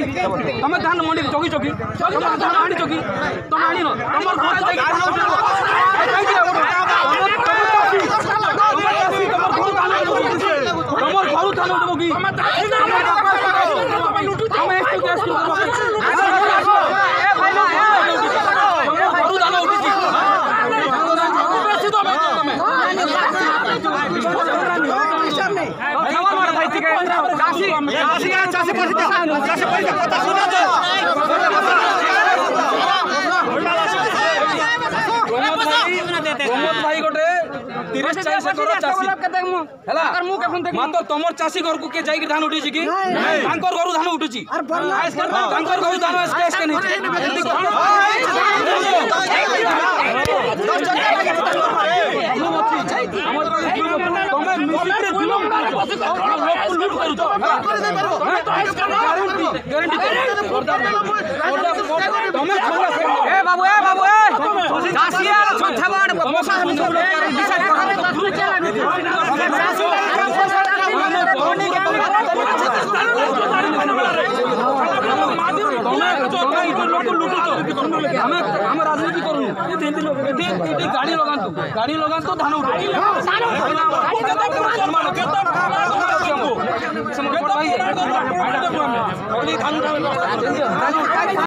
तुम धान मंडी चौकी चौकी धान आनी चौकी तुम आनी भाई गोटे 30-40 एकर चासी मात्र तुमर चासी घर को के जाई धान उठी कि तांकर घर धान उठुची तांकर घर धान स्केस के नहीं बाबू राजनीति करूँ गाड़ी लगान तो धान उठा